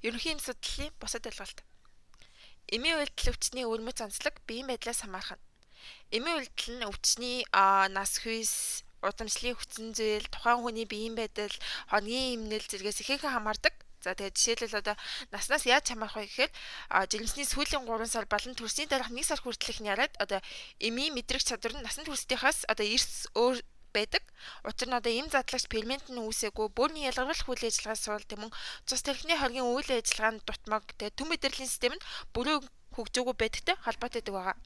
Ерөнхий эм судлалын бусад ойлголт. Эмийн үйлдэл өвчтний өвөрмөц онцлог биеийн байдлаас хамаарах нь. Эмийн үйлдэл нь өвчтний нас хүйс, удамшлын хүчин зүйл, тухайн хүний биеийн байдал, хоногийн эмнэл зэрэгс ихээхэн хамаардаг. За тэгээд жишээлбэл одоо наснаас яаж хамаарах вэ гэхээр жирэмсний сүүлийн 3 сар болон төрсний дараах 1 сар хүртэлх нь яриад одоо эмийн мэдрэх чадвар нь насан туршдынхаас одоо эрс өөр байдаг. Учир нь одоо эм задлагч фермент нь үүсээгүй бөөрийн ялгарвал үйл ажиллагаа суул тэм цус тархины хоргийн үйл ажиллагаанд дутмаг тэгээд төм мэдрэлийн систем нь бүрэн хөгжөөгүй байдагтай холбоотой байгаа.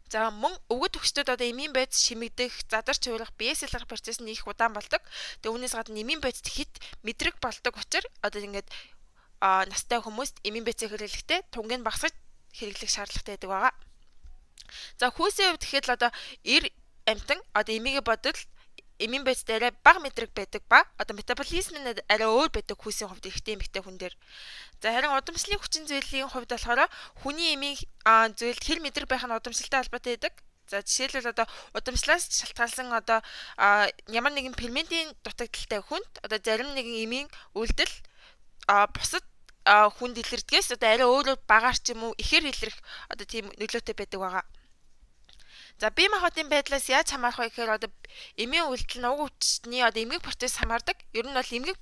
За мөн өвгөт төгчдөд одоо эмийн байц шимэгдэх, задарч хуурах, биеэс илгах процесс нь их удаан болдог. Тэгээ үүнээс гадна эмийн байцд хит мэдрэг болдог учраас одоо ингээд настай хүмүүст эмийн байцыг хэрэглэхдээ тунгийн багасгаж хэрэглэх шаардлагатай байдаг байгаа. За хүйсийн хувьд гэхэд л одоо эр амтан одоо эмигээ бодвол эмийн байцд арай бага мэдрэг байдаг ба одоо метаболизм нь арай өөр байдаг хүйсийн хувьд эрэгтэй эмэгтэй хүн дээр. За харин удамшлын хүчин зүйлийн хувьд болохоор хүний эмийн зүйлд хэр мэдрэг байх нь удамшилтай холбоотой байдаг. За жишээлбэл одоо удамшлаас шалтгаалсан одоо ямар нэгэн ферментийн дутагдaltaй хүнд одоо зарим нэгэн эмийн үйлдэл бусад хүнд илэрдгээс одоо арай өөрөөр багаар ч юм уу ихээр илэрх одоо тийм нөлөөтэй байдаг байгаа. За бие махбодын байдлаас яаж хамаарах вэ гэхээр одоо эмийн үйлдэл нь уг өвчтний одоо эмгэг процесс хамаардаг. Ер нь бол эмгэг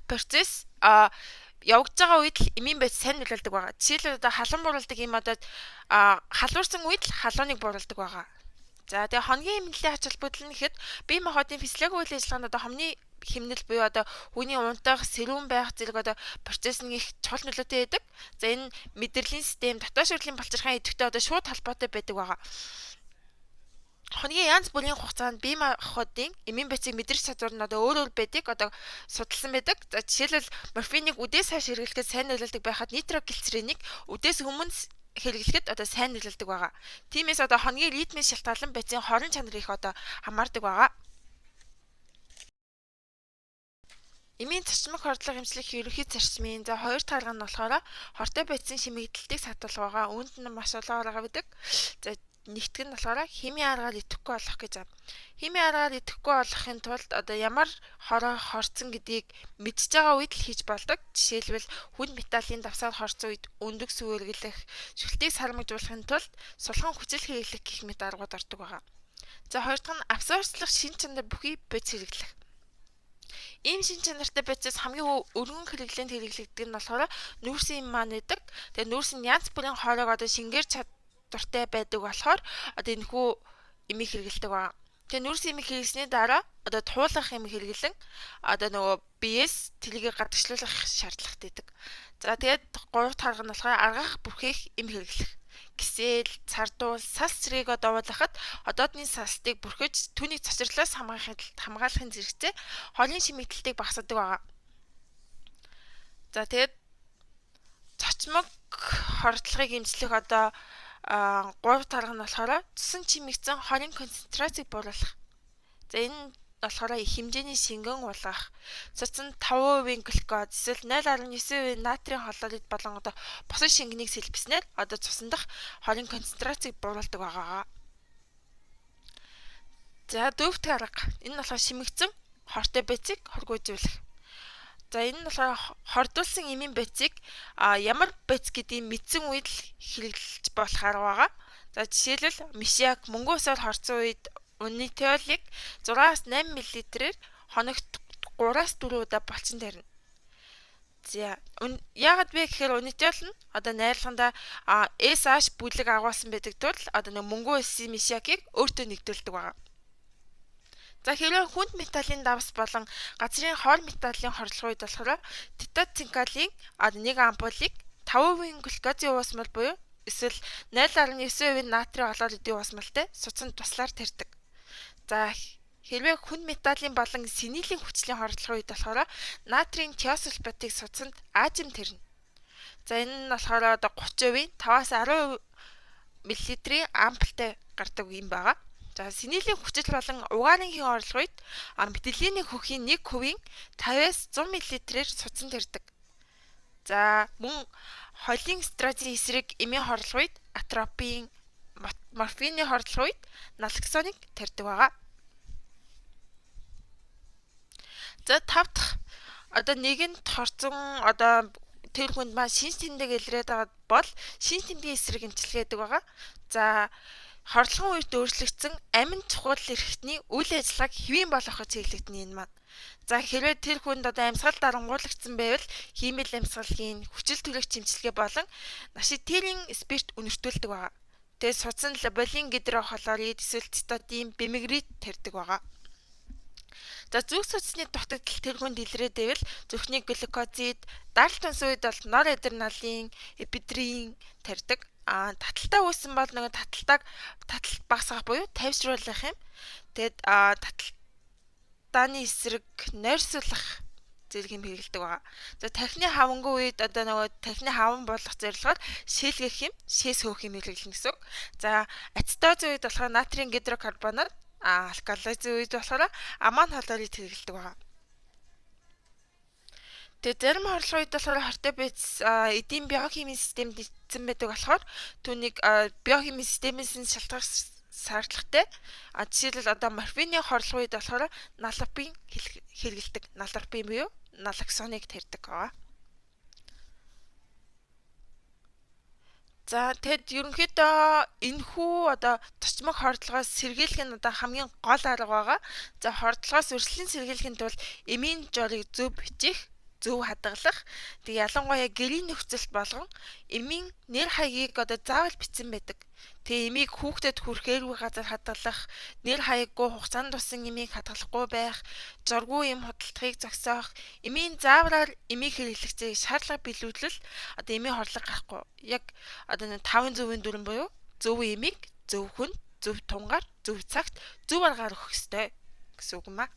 процесс явагдаж байгаа үед л эмийн байц сайн нөлөөлдөг байгаа. Жишээлбэл одоо халуун бууруулдаг юм одоо халуурсан үед л халууныг бууруулдаг байгаа. За тэгээ хоногийн эмнэлгийн ач холбогдол нь гэхэд бие махбодын физиологийн үйл ажиллагаанд одоо хомны хэмнэл буюу одоо хүний унтах, сэрүүн байх зэрэг одоо процесс нь их чухал нөлөөтэй байдаг. За энэ мэдрэлийн систем, дотоод шүрлийн балчирхайн идэвхтэй одоо шууд холбоотой байдаг байгаа. Хоногийн янз бүрийн хугацаанд бие махбодын эмийн байцыг мэдрэх чадвар нь одоо өөр өөр байдаг. Одоо судалсан байдаг. За жишээлбэл морфиныг үдээс хойш хэрэглэхэд сайн нөлөөлдөг байхад нитроглицеринийг үдээс өмнө хэрэглэхэд одоо сайн нөлөөлдөг байгаа. Тиймээс одоо хоногийн ритмийн шалтгаалan байцын хорон чанар их одоо хамаардаг байгаа. Эмийн цочмог хордлого эмчлэх ерөнхий зарчмын за 2 тарга нь болохоор хортой байцын шимэгдэлтийг сатуулах байгаа. Үүнд нь маш олон арга байдаг. За нэгтгэн нь болохоор химийн аргаар идэхгүй болох гэж байна. Химийн аргаар идэхгүй болохын тулд одоо ямар хороо хорцсон гэдгийг мэдж байгаа үед л хийж болдог. Жишээлбэл хүнд металлын давсаар хорцсон үед өндөг сүвэргэлэх, шүлтгийг сармажуулахын тулд сулхан хүчил хэрэглэх гэх мэт аргууд ордог байгаа. За хоёр дахь нь абсорбцлох шин чанар бүхий бодис хэрэглэх. Ийм шин чанартай бодис хамгийн өргөн хэрэглээнд хэрэглэгддэг нь болохоор нүүрсийн маань байдаг. Тэгээ нүүрс нь янз бүрийн хоороог одоо шингээр дуртай байдаг болохоор одоо энэ хүү эмийг хэрэглэдэг байгаа. Тэгээ нүүрс эмийг хэрэглэсний дараа одоо туулах эмийг хэрэглэн одоо нөгөө биеэс тэлгийг гадагшлуулах шаардлагатай байдаг. За тэгээд 3 тарга нь болохоор аргах бүрхэх эм хэрэглэх. Кисэл, цардуул, сас цэргийг дуулахад одоодны састыг бүрхэж түүнийг цочрлоос хамгаалахын зэрэгцээ хоолны шимэгдэлтийг багасгадаг байгаа. За тэгээд цочмог хордлогыг эмчлэх одоо 3 тарга нь болохоор цусан чимэгцэн хорийн концентрацийг бууруулах. За энэ болохоор их хэмжээний шингэн уулгах. Цуцанд 5% глюкоз эсвэл 0.9% натрийн хлорид болон одоо бусад шингэнийг сэлбэснээр одоо цусан дахь хорийн концентрацийг бууруулдаг байгаа. За дөрөвт арга. Энэ болохоор шимэгцэн хортой байцыг хоргоожуулах. За энэ нь болохоор хордуулсан эмийн байцыг ямар байц гэдгийг мэдсэн үед л хэрэглэж болох арга байгаа. За жишээлбэл мишиак мөнгөн усаар хорцсон үед унитолыг 6-8 мл-ээр хоногт 3-4 удаа булчин тарина. За яагаад вэ гэхээр унитол нь одоо найрлаганда SH бүлэг агуулсан байдаг тул одоо нэг мөнгөн усын мишиакийг өөртөө нэгдүүлдэг байгаа. За хэрвээ хүнд металлын давс болон газрын хор металлын хордлого үед болохоор титацинкалын 1 ампулыг 5% глюкозын уусмал буюу эсвэл 0.9% натрийн хлоридын уусмалтай суцанд туслаар тарьдаг. За хэрвээ хүнд металлын болон синилийн хүчлийн хордлого үед болохоор натрийн тиосульфатыг суцанд аажим тарина. За энэ нь болохоор одоо 30%-ийн 5-10 мл-ийн ампултай гардаг юм байгаа. За синилийн хүчил болон угаарын хордлого үед метилений хөхийн 1%-ийн 50-100 мл-ээр суцан тарьдаг. За мөн холын стразийн эсрэг эмийн хордлого үед атропин, морфины хордлого үед налоксоныг тарьдаг байгаа. За 5 дахь одоо нэгэнд хорцсон одоо тэр хүнд маань шинж тэмдэг илрээд байгаа бол шинж тэмдгийн эсрэг эмчилгээдэг байгаа. За хорлохын үед өөрчлөгдсөн амин чухал эрхтний үйл ажиллагааг хэвийн болгоход чиглэгдэнэ энэ маань. За хэрвээ тэр хүнд одоо амьсгал дарангуулагдсан байвал хиймэл амьсгалын хүчил төрөгч эмчилгээ болон нашитэрийн спирт үнэртүүлдэг байгаа. Тэгээд судсан лаболин гидрохлорид эсвэл цитодин, бимегрит тарьдаг байгаа. За зүг судасны дутагдал тэр хүнд илрээд байвал зүрхний глюкозид, даралт унс үед бол норадреналин, эпидрин тарьдаг. Таталтай үүссэн бол нөгөө таталт багасгах буюу тайвшруулах юм. Тэгэд таталтааны эсрэг нойрсуулах зэрэг юм хэрэгэлдэг байгаа. За тархины хавангүй үед одоо нөгөө тархины хаван болох зорилгоор шээлгэх юм, шээс хөөх юм хэрэглэн гэсэн үг. За ацетозын үед болохоор натрийн гидрокарбонат, алкализын үед болохоор аман хлорид хэрэглэдэг байгаа. Тэгээд зарим хорлох үед болохоор хортой бийц эдийн биохимийн системд эзэн байдаг болохоор түүнийг биохимийн системээс нь шалтгаалах шаардлагатай. Жишээлбэл одоо морфины хорлох үед болохоор налопин хэрэглэдэг. Налопин буюу налоксоныг тарьдаг байгаа. За тэгэд ерөнхийдөө энэхүү одоо тусмаг хордлогоос сэргийлэх нь одоо хамгийн гол арга байгаа. За хордлогоос өрсөлдөөн сэргийлэхийн тулд эмийн жорыг зөв бичих, зөв хадгалах, тэг ялангуяа гэрийн нөхцөлт болгон эмийн нэр хаягийг одоо заавал бичсэн байдаг. Тэг эмийг хүүхдэд хүрэхээргүй газар хадгалах, нэр хаяггүй хугацаанд тусан эмийг хадгалахгүй байх, зоргүй эм худалдахыг зогсоох, эмийн заавраар эмийг хэрэглэгцээ шаардлага биелүүлэл одоо эмийн хорлог гарахгүй. Яг одоо 5% дүрэн буюу зөв эмийг, зөв хүн, зөв тунгаар, зөв цагт, зөв аргаар өгөх ёстой гэсэн үг юм аа.